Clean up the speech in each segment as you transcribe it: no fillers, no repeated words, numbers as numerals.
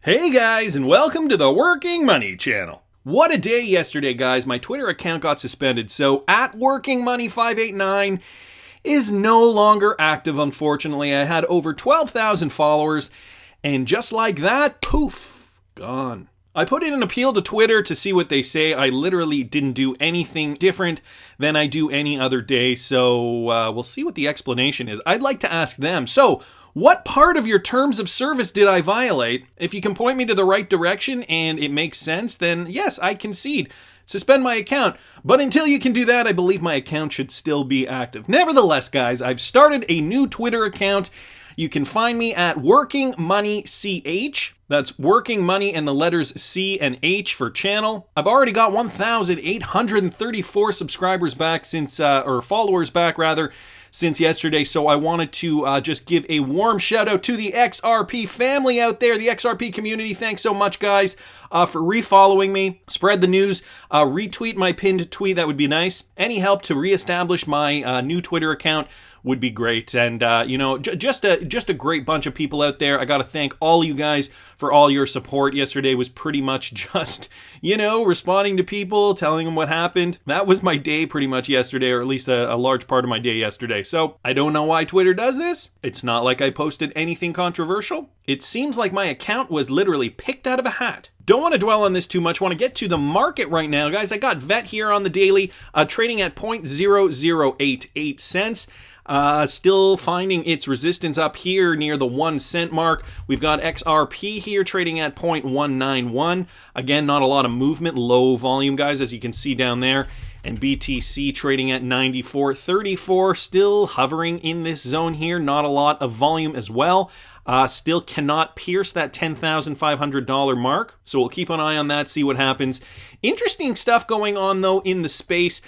Hey guys, and welcome to the Working Money channel. What a day yesterday, guys. My Twitter account got suspended, so @WorkingMoney589 is no longer active, unfortunately. I had over 12,000 followers, and just like that, poof, gone. I put in an appeal to Twitter to see what they say. I literally didn't do anything different than I do any other day, so we'll see what the explanation is. I'd like to ask them. So, what part of your terms of service did I violate? If you can point me to the right direction and it makes sense, then yes, I concede. Suspend my account. But until you can do that, I believe my account should still be active. Nevertheless, guys, I've started a new Twitter account. You can find me at Working Money CH. That's Working Money and the letters C and H for channel. I've already got 1,834 subscribers back since, or followers back rather, since yesterday, so I wanted to just give a warm shout out to the XRP family out there, the XRP community. Thanks so much, guys, for refollowing me. Spread the news, retweet my pinned tweet, that would be nice. Any help to reestablish my new Twitter account would be great. And, just a great bunch of people out there. I got to thank all you guys for all your support. Yesterday was pretty much just, responding to people, telling them what happened. That was my day pretty much yesterday, or at least a large part of my day yesterday. So I don't know why Twitter does this. It's not like I posted anything controversial. It seems like my account was literally picked out of a hat. Don't want to dwell on this too much. Want to get to the market right now, guys. I got VET here on the daily, trading at 0.0088 cents. Still finding its resistance up here near the 1 cent mark. We've got XRP here trading at 0.191. Again, not a lot of movement, low volume, guys, as you can see down there. And BTC trading at 94.34, still hovering in this zone here. Not a lot of volume as well. Still cannot pierce that $10,500 mark. So we'll keep an eye on that, see what happens. Interesting stuff going on, though, in the space.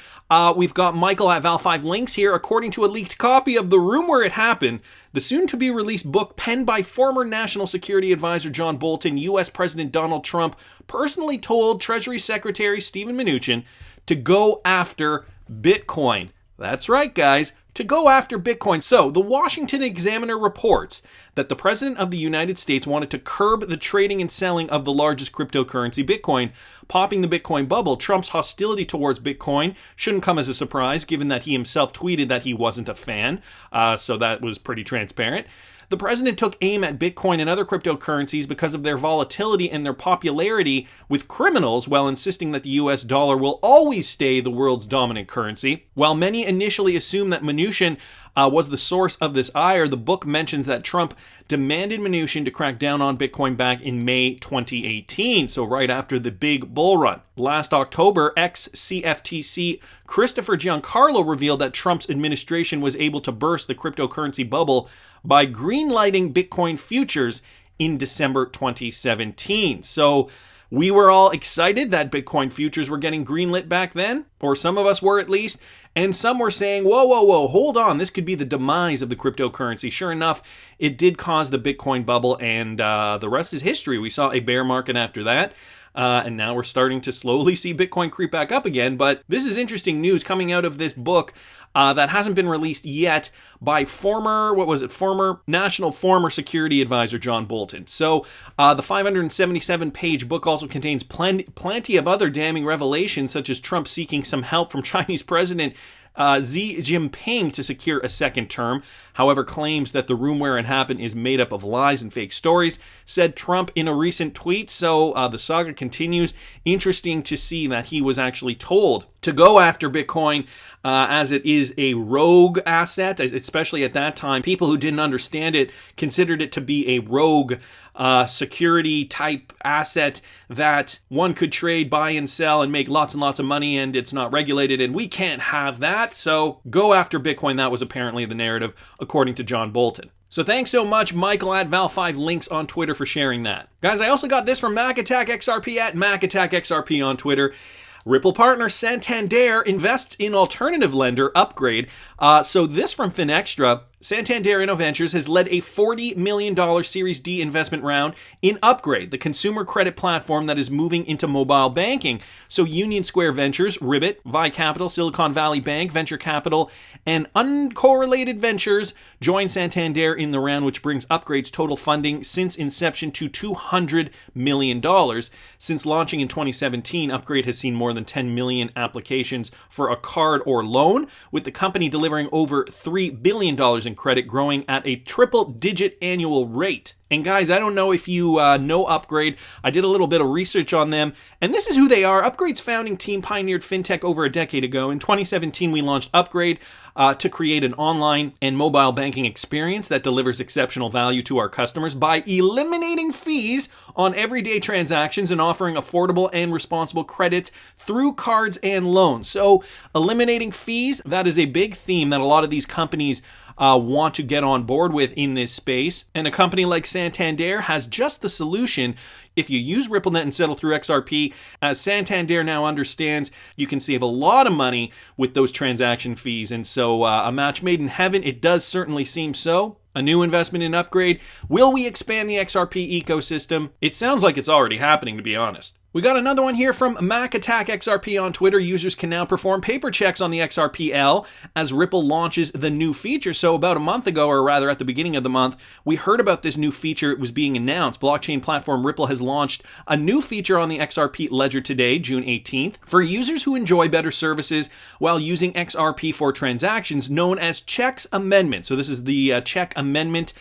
We've got Michael at Val5Links here. According to a leaked copy of The Room Where It Happened, the soon-to-be-released book penned by former National Security Advisor John Bolton, U.S. President Donald Trump personally told Treasury Secretary Steven Mnuchin to go after Bitcoin. That's right, guys, to go after Bitcoin. So, the Washington Examiner reports that the President of the United States wanted to curb the trading and selling of the largest cryptocurrency, Bitcoin, popping the Bitcoin bubble. Trump's hostility towards Bitcoin shouldn't come as a surprise, given that he himself tweeted that he wasn't a fan, so that was pretty transparent. The president took aim at Bitcoin and other cryptocurrencies because of their volatility and their popularity with criminals, while insisting that the US dollar will always stay the world's dominant currency. While many initially assumed that Mnuchin was the source of this ire, the book mentions that Trump demanded Mnuchin to crack down on Bitcoin back in May 2018, so right after the big bull run. Last October, ex-CFTC Christopher Giancarlo revealed that Trump's administration was able to burst the cryptocurrency bubble by greenlighting Bitcoin futures in December 2017. So we were all excited that Bitcoin futures were getting greenlit back then, or some of us were at least, and some were saying, whoa, hold on, this could be the demise of the cryptocurrency. Sure enough, it did cause the Bitcoin bubble, and the rest is history. We saw a bear market after that. And now we're starting to slowly see Bitcoin creep back up again. But this is interesting news coming out of this book that hasn't been released yet by former National Security Advisor John Bolton. So the 577-page book also contains plenty of other damning revelations, such as Trump seeking some help from Chinese President Xi Jinping to secure a second term. However, claims that the room where it happened is made up of lies and fake stories, said Trump in a recent tweet. So the saga continues. Interesting to see that he was actually told to go after Bitcoin as it is a rogue asset, especially at that time. People who didn't understand it considered it to be a rogue security type asset that one could trade, buy and sell and make lots and lots of money, and it's not regulated, and we can't have that. So go after Bitcoin. That was apparently the narrative, according to John Bolton. So thanks so much, Michael at Val5Links on Twitter, for sharing that. Guys, I also got this from Mac Attack XRP at Mac Attack XRP on Twitter. Ripple partner Santander invests in alternative lender Upgrade. So this from FinExtra. Santander InnoVentures has led a $40 million Series D investment round in Upgrade, the consumer credit platform that is moving into mobile banking. So Union Square Ventures, Ribbit, Vi Capital, Silicon Valley Bank, Venture Capital, and Uncorrelated Ventures join Santander in the round, which brings Upgrade's total funding since inception to $200 million. Since launching in 2017, Upgrade has seen more than 10 million applications for a card or loan, with the company delivering over $3 billion in credit, growing at a triple-digit annual rate. And guys, I don't know if you know Upgrade. I did a little bit of research on them, and this is who they are. Upgrade's founding team pioneered fintech over a decade ago. In 2017, we launched Upgrade to create an online and mobile banking experience that delivers exceptional value to our customers by eliminating fees on everyday transactions and offering affordable and responsible credit through cards and loans. So eliminating fees, that is a big theme that a lot of these companies want to get on board with in this space. And a company like Santander has just the solution. If you use RippleNet and settle through XRP, as Santander now understands, you can save a lot of money with those transaction fees. And so a match made in heaven, it does certainly seem so. A new investment in Upgrade. Will we expand the XRP ecosystem? It sounds like it's already happening, to be honest. We got another one here from MacAttack XRP on Twitter. Users can now perform paper checks on the XRPL as Ripple launches the new feature. So about a month ago, or rather at the beginning of the month, we heard about this new feature. It was being announced. Blockchain platform Ripple has launched a new feature on the XRPLedger today, June 18th, for users who enjoy better services while using XRP for transactions, known as checks amendment. So this is the check amendment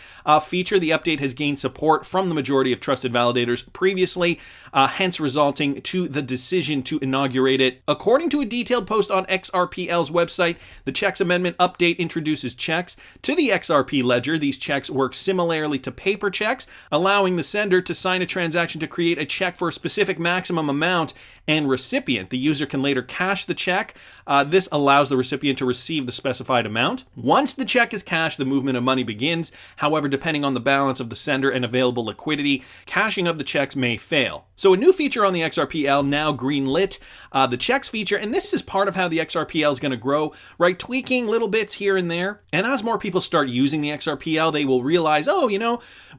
feature. The update has gained support from the majority of trusted validators previously, hence resulting to the decision to inaugurate it. According to a detailed post on XRPL's website, the checks amendment update introduces checks to the XRPLedger. These checks work similarly to paper checks, allowing the sender to sign a transaction to create a check for a specific maximum amount and recipient. The user can later cash the check. This allows the recipient to receive the specified amount. Once the check is cashed, the movement of money begins. However, depending on the balance of the sender and available liquidity, cashing of the checks may fail. So a new feature on the XRPL, now greenlit, the checks feature, and this is part of how the XRPL is going to grow, right? Tweaking little bits here and there. And as more people start using the XRPL, they will realize, oh,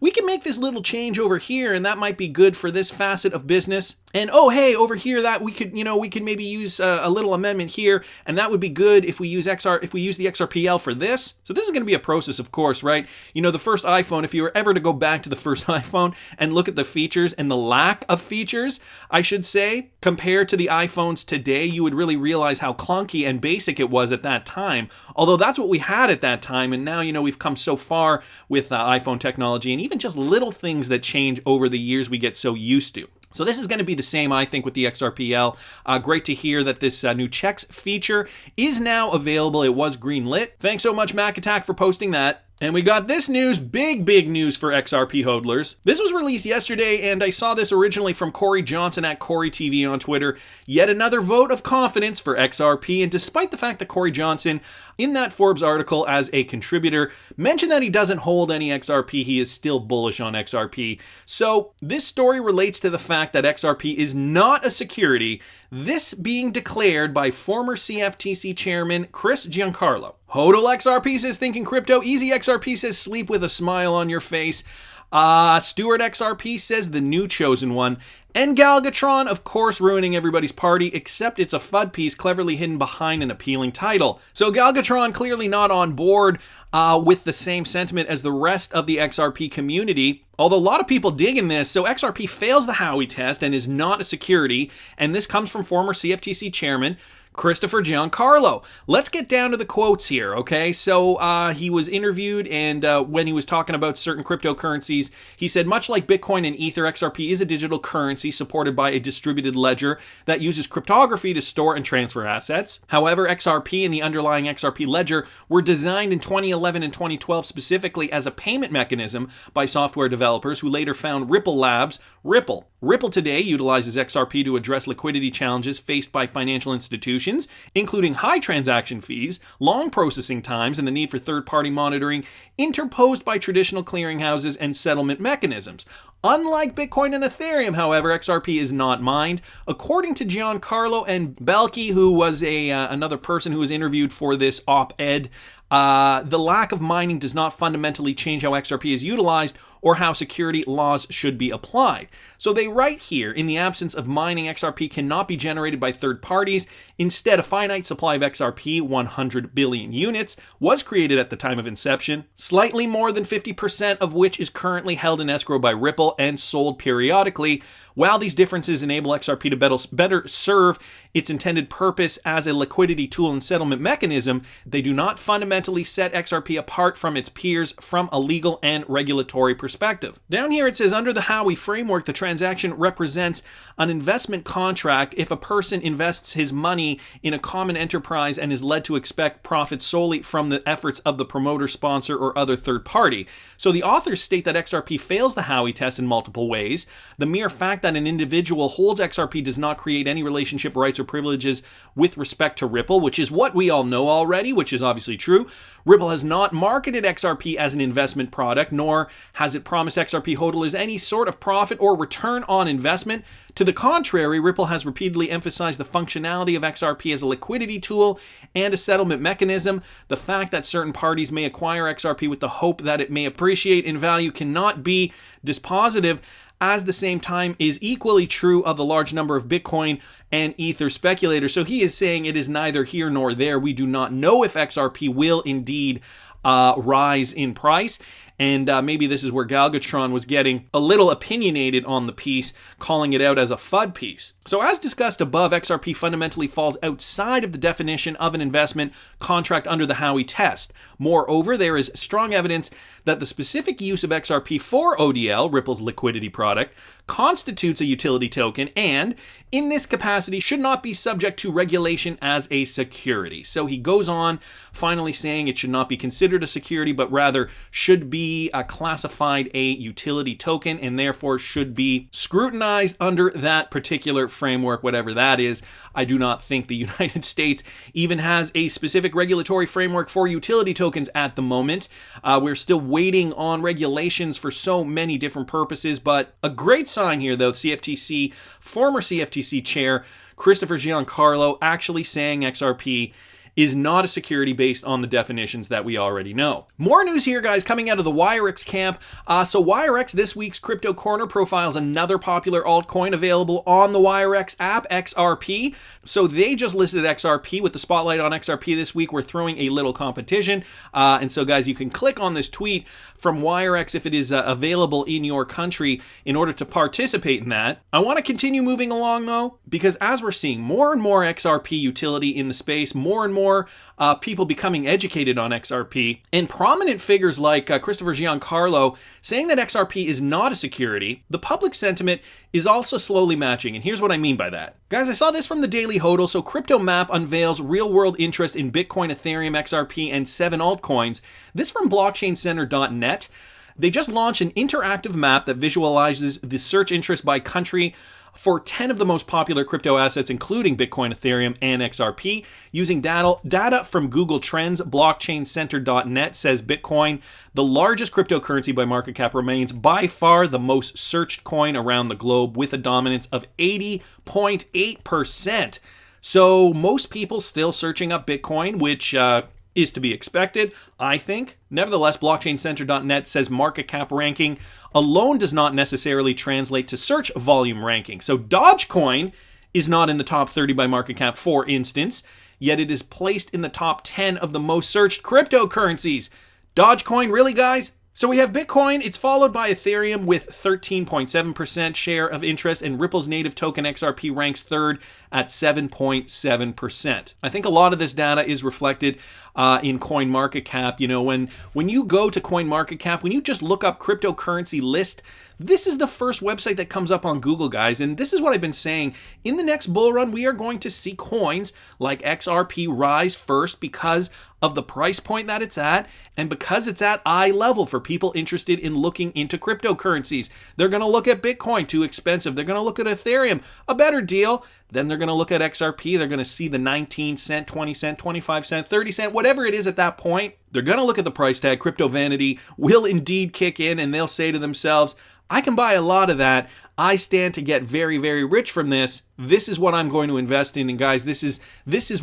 we can make this little change over here, and that might be good for this facet of business. And oh, hey, over here that we could maybe use a little amendment here, and that would be good if we use the XRPL for this. So this is going to be a process, of course, right? The first iPhone, if you were ever to go back to the first iPhone and look at the features and the lack of features, I should say, compared to the iPhones today, you would really realize how clunky and basic it was at that time. Although that's what we had at that time, and now, we've come so far with iPhone technology, and even just little things that change over the years we get so used to. So this is going to be the same, I think, with the XRPL. Great to hear that this new checks feature is now available. It was greenlit. Thanks so much, MacAttack, for posting that. And we got this news, big news for XRP hodlers. This was released yesterday, and I saw this originally from Corey Johnson at Corey TV on Twitter. Yet another vote of confidence for XRP, and despite the fact that Corey Johnson, in that Forbes article as a contributor, mentioned that he doesn't hold any XRP, he is still bullish on XRP. So this story relates to the fact that XRP is not a security, this being declared by former CFTC chairman Chris Giancarlo. Hodl XRP says thinking crypto. Easy XRP says sleep with a smile on your face. Stuart XRP says the new chosen one. And Galgatron, of course, ruining everybody's party, except it's a FUD piece cleverly hidden behind an appealing title. So Galgatron clearly not on board with the same sentiment as the rest of the XRP community. Although a lot of people dig in this, so XRP fails the Howey test and is not a security, and this comes from former CFTC chairman Christopher Giancarlo. Let's get down to the quotes here, okay? So he was interviewed, and when he was talking about certain cryptocurrencies, he said, much like Bitcoin and Ether, XRP is a digital currency supported by a distributed ledger that uses cryptography to store and transfer assets. However, XRP and the underlying XRPLedger were designed in 2011 and 2012 specifically as a payment mechanism by software developers who later found Ripple Labs, Ripple, Ripple today utilizes XRP to address liquidity challenges faced by financial institutions, including high transaction fees, long processing times, and the need for third-party monitoring interposed by traditional clearinghouses and settlement mechanisms. Unlike Bitcoin and Ethereum, however, XRP is not mined. According to Giancarlo and Belki, who was another person who was interviewed for this op-ed, the lack of mining does not fundamentally change how XRP is utilized or how security laws should be applied. So they write here, in the absence of mining, XRP cannot be generated by third parties. Instead, a finite supply of XRP, 100 billion units, was created at the time of inception, slightly more than 50% of which is currently held in escrow by Ripple and sold periodically. While these differences enable XRP to better serve its intended purpose as a liquidity tool and settlement mechanism, they do not fundamentally set XRP apart from its peers from a legal and regulatory perspective. Down here it says, under the Howey framework, the transaction represents an investment contract if a person invests his money in a common enterprise and is led to expect profit solely from the efforts of the promoter, sponsor, or other third party. So the authors state that XRP fails the Howey test in multiple ways. The mere fact that an individual holds XRP does not create any relationship, rights, or privileges with respect to Ripple, which is what we all know already, which is obviously true. Ripple has not marketed XRP as an investment product, nor has it promised XRP holders any sort of profit or return on investment. To the contrary, Ripple has repeatedly emphasized the functionality of XRP as a liquidity tool and a settlement mechanism. The fact that certain parties may acquire XRP with the hope that it may appreciate in value cannot be dispositive. At the same time, is equally true of the large number of Bitcoin and Ether speculators. So he is saying it is neither here nor there. We do not know if XRP will indeed rise in price. And maybe this is where Galgatron was getting a little opinionated on the piece, calling it out as a FUD piece. So as discussed above, XRP fundamentally falls outside of the definition of an investment contract under the Howey test. Moreover, there is strong evidence that the specific use of XRP for ODL, Ripple's liquidity product, constitutes a utility token and, in this capacity, should not be subject to regulation as a security. So he goes on, finally saying it should not be considered a security, but rather should be classified a utility token and therefore should be scrutinized under that particular framework, whatever that is. I do not think the United States even has a specific regulatory framework for utility tokens at the moment. We're still waiting on regulations for so many different purposes, but a great sign here, though, CFTC, former CFTC chair Christopher Giancarlo actually saying XRP is not a security based on the definitions that we already know. More news here, guys, coming out of the WireX camp. So WireX, this week's Crypto Corner, profiles another popular altcoin available on the WireX app, XRP. So they just listed XRP with the spotlight on XRP this week. We're throwing a little competition. And so, guys, you can click on this tweet from WireX if it is available in your country in order to participate in that. I want to continue moving along, though, because as we're seeing more and more XRP utility in the space, more and more people becoming educated on XRP, and prominent figures like Christopher Giancarlo saying that XRP is not a security, the public sentiment is also slowly matching, and here's what I mean by that. Guys, I saw this from the Daily Hodl. So Crypto Map unveils real-world interest in Bitcoin, Ethereum, XRP, and 7 altcoins. This from blockchaincenter.net. They just launched an interactive map that visualizes the search interest by country for 10 of the most popular crypto assets, including Bitcoin, Ethereum, and XRP. Using data from Google Trends, blockchaincenter.net says Bitcoin, the largest cryptocurrency by market cap, remains by far the most searched coin around the globe with a dominance of 80.8%. So most people still searching up Bitcoin, which is to be expected, I think. Nevertheless, blockchaincenter.net says market cap ranking alone does not necessarily translate to search volume ranking. So Dogecoin is not in the top 30 by market cap, for instance, yet it is placed in the top 10 of the most searched cryptocurrencies. Dogecoin, really, guys? So we have Bitcoin, it's followed by Ethereum with 13.7% share of interest, and Ripple's native token XRP ranks third at 7.7%. I think a lot of this data is reflected in CoinMarketCap. You know, when you go to CoinMarketCap, when you just look up cryptocurrency list, this is the first website that comes up on Google, guys. And this is what I've been saying. In the next bull run, we are going to see coins like XRP rise first because of the price point that it's at and because it's at eye level for people interested in looking into cryptocurrencies. They're going to look at Bitcoin, too expensive. They're going to look at Ethereum, a better deal. Then they're going to look at XRP. They're going to see the 19 cent, 20 cent, 25 cent, 30 cent, whatever it is at that point. They're going to look at the price tag. Crypto vanity will indeed kick in, and they'll say to themselves, I can buy a lot of that. I stand to get very, very rich from this. This is what I'm going to invest in. And guys, this is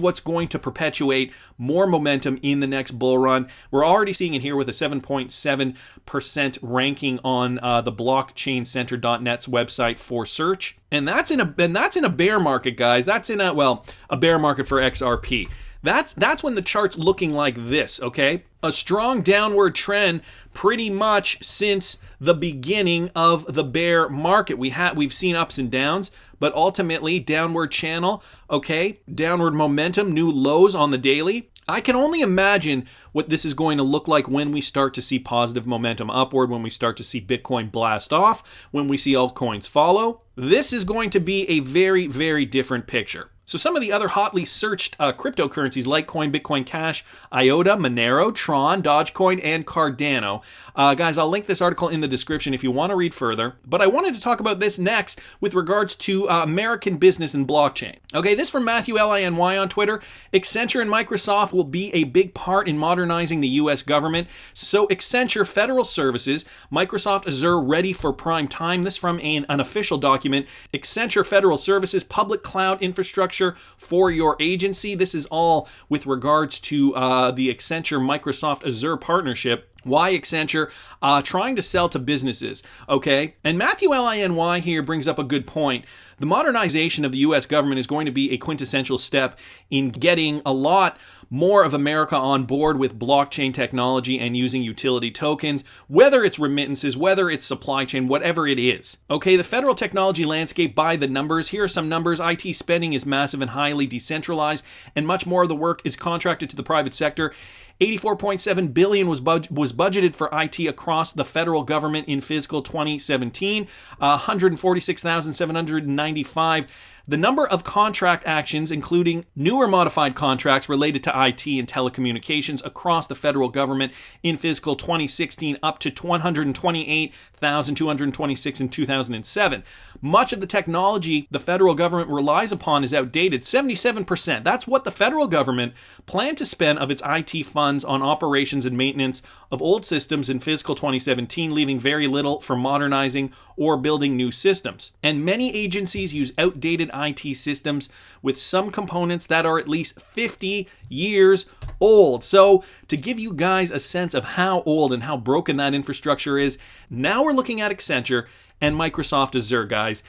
what's going to perpetuate more momentum in the next bull run. We're already seeing it here with a 7.7% ranking on the blockchaincenter.net's website for search. And that's in a bear market, guys. That's in a bear market for XRP. That's when the chart's looking like this, okay? A strong downward trend pretty much since the beginning of the bear market. We've seen ups and downs, but ultimately downward channel, okay? Downward momentum, new lows on the daily. I can only imagine what this is going to look like when we start to see positive momentum upward, when we start to see Bitcoin blast off, when we see altcoins follow. This is going to be a very, very different picture. So some of the other hotly searched cryptocurrencies, Litecoin, Bitcoin Cash, IOTA, Monero, Tron, Dogecoin, and Cardano. Guys, I'll link this article in the description if you want to read further. But I wanted to talk about this next with regards to American business and blockchain. Okay, this from Matthew Liny on Twitter. Accenture and Microsoft will be a big part in modernizing the U.S. government. So Accenture Federal Services, Microsoft Azure ready for prime time. This from an unofficial document. Accenture Federal Services, public cloud infrastructure for your agency. This is all with regards to the Accenture Microsoft Azure partnership. Why Accenture? Trying to sell to businesses, okay? And Matthew Liny here brings up a good point. The modernization of the U.S. government is going to be a quintessential step in getting a lot more of America on board with blockchain technology and using utility tokens, whether it's remittances, whether it's supply chain, whatever it is. Okay, the federal technology landscape by the numbers. Here are some numbers. IT spending is massive and highly decentralized, and much more of the work is contracted to the private sector. $84.7 billion was budgeted for IT across the federal government in fiscal 2017. 146,795. The number of contract actions, including newer modified contracts related to IT and telecommunications across the federal government in fiscal 2016, up to 128,226 in 2007. Much of the technology the federal government relies upon is outdated. 77%. That's what the federal government planned to spend of its IT funds on operations and maintenance of old systems in fiscal 2017, leaving very little for modernizing or building new systems. And many agencies use outdated IT systems with some components that are at least 50 years old. So to give you guys a sense of how old and how broken that infrastructure is, now we're looking at Accenture and Microsoft Azure, guys.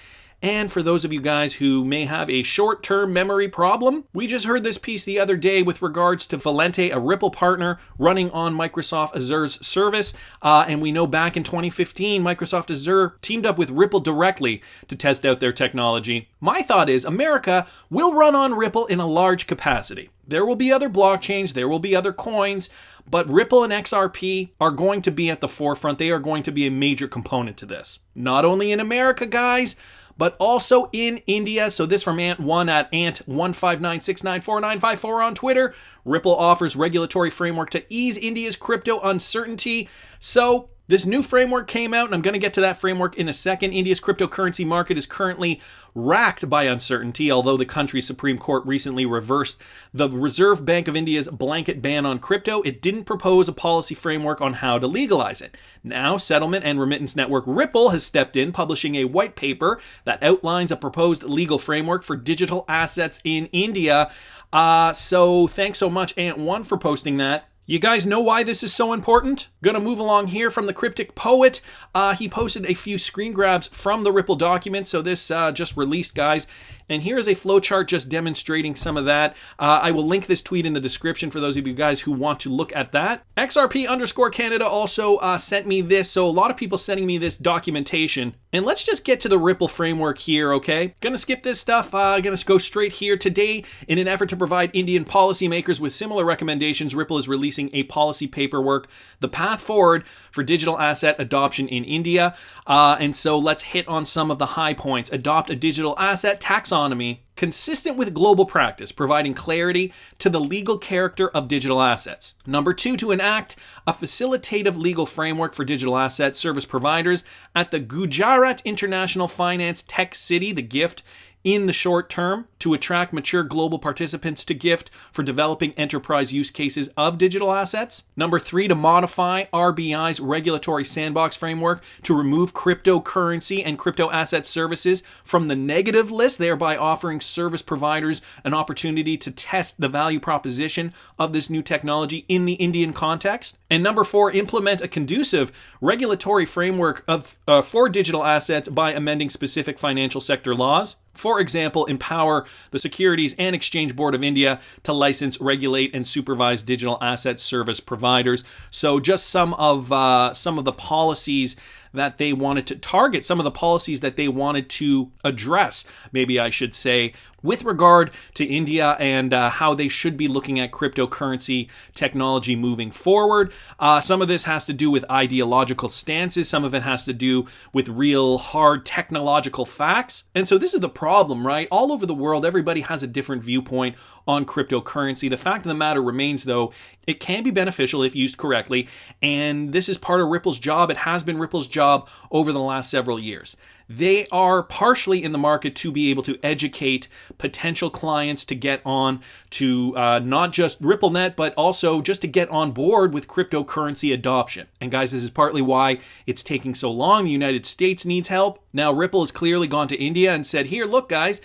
And for those of you guys who may have a short-term memory problem, we just heard this piece the other day with regards to Valente, a Ripple partner running on Microsoft Azure's service. And we know back in 2015, Microsoft Azure teamed up with Ripple directly to test out their technology. My thought is America will run on Ripple in a large capacity. There will be other blockchains, there will be other coins, but Ripple and XRP are going to be at the forefront. They are going to be a major component to this. Not only in America, guys, but also in India. So this from Ant1 at Ant159694954 on Twitter. Ripple offers regulatory framework to ease India's crypto uncertainty. So this new framework came out, and I'm going to get to that framework in a second. India's cryptocurrency market is currently racked by uncertainty, although the country's Supreme Court recently reversed the Reserve Bank of India's blanket ban on crypto. It didn't propose a policy framework on how to legalize it. Now, settlement and remittance network Ripple has stepped in, publishing a white paper that outlines a proposed legal framework for digital assets in India. So thanks so much, Ant1, for posting that. You guys know why this is so important? Gonna move along here from the Cryptic Poet. He posted a few screen grabs from the Ripple document. So this just released, guys. And here is a flowchart just demonstrating some of that. I will link this tweet in the description for those of you guys who want to look at that. XRP_Canada also sent me this, so a lot of people sending me this documentation. And let's just get to the Ripple framework here, okay? Gonna skip this stuff, gonna go straight here. Today, in an effort to provide Indian policymakers with similar recommendations, Ripple is releasing a policy paperwork, the path forward for digital asset adoption in India. And so let's hit on some of the high points. Adopt a digital asset taxonomy consistent with global practice, providing clarity to the legal character of digital assets. Number 2, to enact a facilitative legal framework for digital asset service providers at the Gujarat International Finance Tech City, the GIFT, in the short term, to attract mature global participants to GIFT for developing enterprise use cases of digital assets. Number 3, to modify RBI's regulatory sandbox framework to remove cryptocurrency and crypto asset services from the negative list, thereby offering service providers an opportunity to test the value proposition of this new technology in the Indian context. And number 4, implement a conducive regulatory framework for digital assets by amending specific financial sector laws. For example, empower the Securities and Exchange Board of India to license, regulate, and supervise digital asset service providers. So just some of the policies that they wanted to target, some of the policies that they wanted to address, maybe I should say, with regard to India and how they should be looking at cryptocurrency technology moving forward. Some of this has to do with ideological stances. Some of it has to do with real hard technological facts. And so this is the problem, right? All over the world, everybody has a different viewpoint on cryptocurrency. The fact of the matter remains, though, it can be beneficial if used correctly. And this is part of Ripple's job. It has been Ripple's job over the last several years. They are partially in the market to be able to educate potential clients to get on to not just RippleNet, but also just to get on board with cryptocurrency adoption. And guys, this is partly why it's taking so long. The United States needs help. Now, Ripple has clearly gone to India and said, here, look, guys,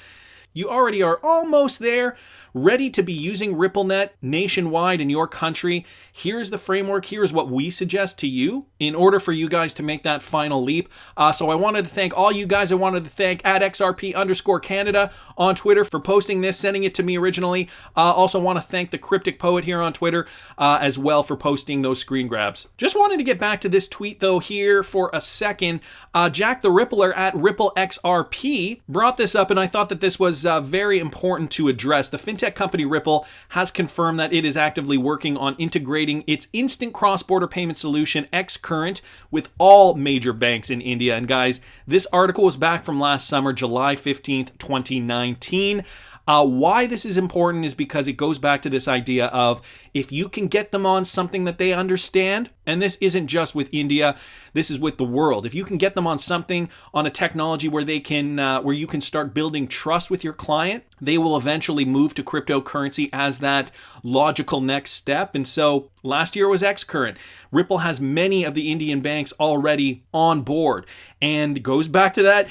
you already are almost there, ready to be using RippleNet nationwide in your country. Here's the framework. Here's what we suggest to you in order for you guys to make that final leap. So I wanted to thank all you guys. I wanted to thank at XRP_Canada on Twitter for posting this, sending it to me originally. Also want to thank the Cryptic Poet here on Twitter as well for posting those screen grabs. Just wanted to get back to this tweet though here for a second. Jack the Rippler at RippleXRP brought this up, and I thought that this was very important to address. The fintech company Ripple has confirmed that it is actively working on integrating its instant cross-border payment solution Xcurrent with all major banks in India. And guys, this article was back from last summer, July 15th, 2019. Why this is important is because it goes back to this idea of if you can get them on something that they understand, and this isn't just with India, this is with the world. If you can get them on something, on a technology where they can, where you can start building trust with your client, they will eventually move to cryptocurrency as that logical next step. And so last year was Xcurrent. Ripple has many of the Indian banks already on board, and goes back to that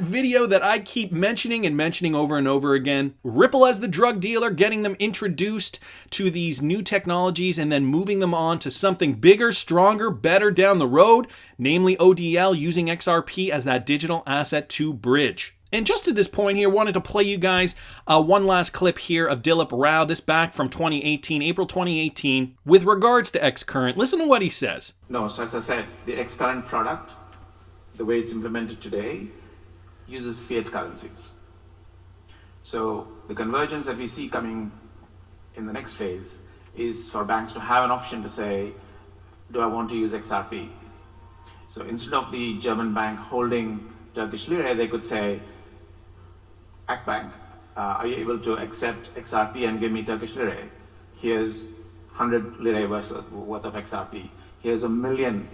video that I keep mentioning over and over again. Ripple as the drug dealer, getting them introduced to these new technologies and then moving them on to something bigger, stronger, better down the road, namely ODL, using XRP as that digital asset to bridge. And just at this point here, wanted to play you guys one last clip here of Dilip Rao, this back from 2018, April 2018, with regards to Xcurrent. Listen to what he says. No, so as I said, the Xcurrent product, the way it's implemented today, uses fiat currencies. So the convergence that we see coming in the next phase is for banks to have an option to say, do I want to use XRP? So instead of the German bank holding Turkish lira, they could say, Akbank, are you able to accept XRP and give me Turkish lira? Here's 100 lira worth of XRP. Here's 1,000,000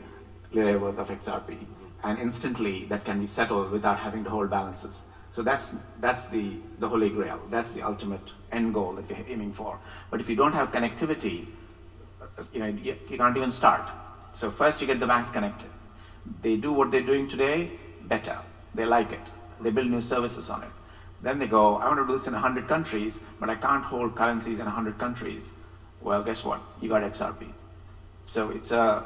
lira worth of XRP. And instantly that can be settled without having to hold balances. So that's the holy grail. That's the ultimate end goal that we're aiming for. But if you don't have connectivity, you can't even start. So first you get the banks connected. They do what they're doing today better. They like it. They build new services on it. Then they go, I want to do this in 100 countries, but I can't hold currencies in 100 countries. Well, guess what? You got XRP. So it's a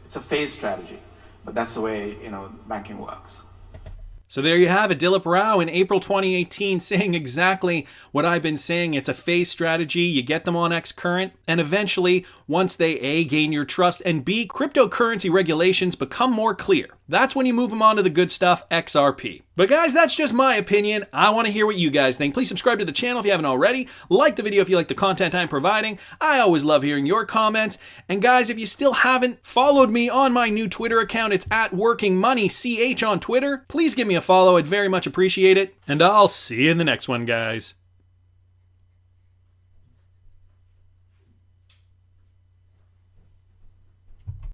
phased strategy, but that's the way banking works. So there you have it, Dilip Rao in April 2018 saying exactly what I've been saying. It's a phase strategy. You get them on Xcurrent, and eventually, once they A, gain your trust, and B, cryptocurrency regulations become more clear, that's when you move them on to the good stuff, XRP. But guys, that's just my opinion. I want to hear what you guys think. Please subscribe to the channel if you haven't already. Like the video if you like the content I'm providing. I always love hearing your comments. And guys, if you still haven't followed me on my new Twitter account, it's @WorkingMoneyCH on Twitter. Please give me a follow. I'd very much appreciate it. And I'll see you in the next one, guys.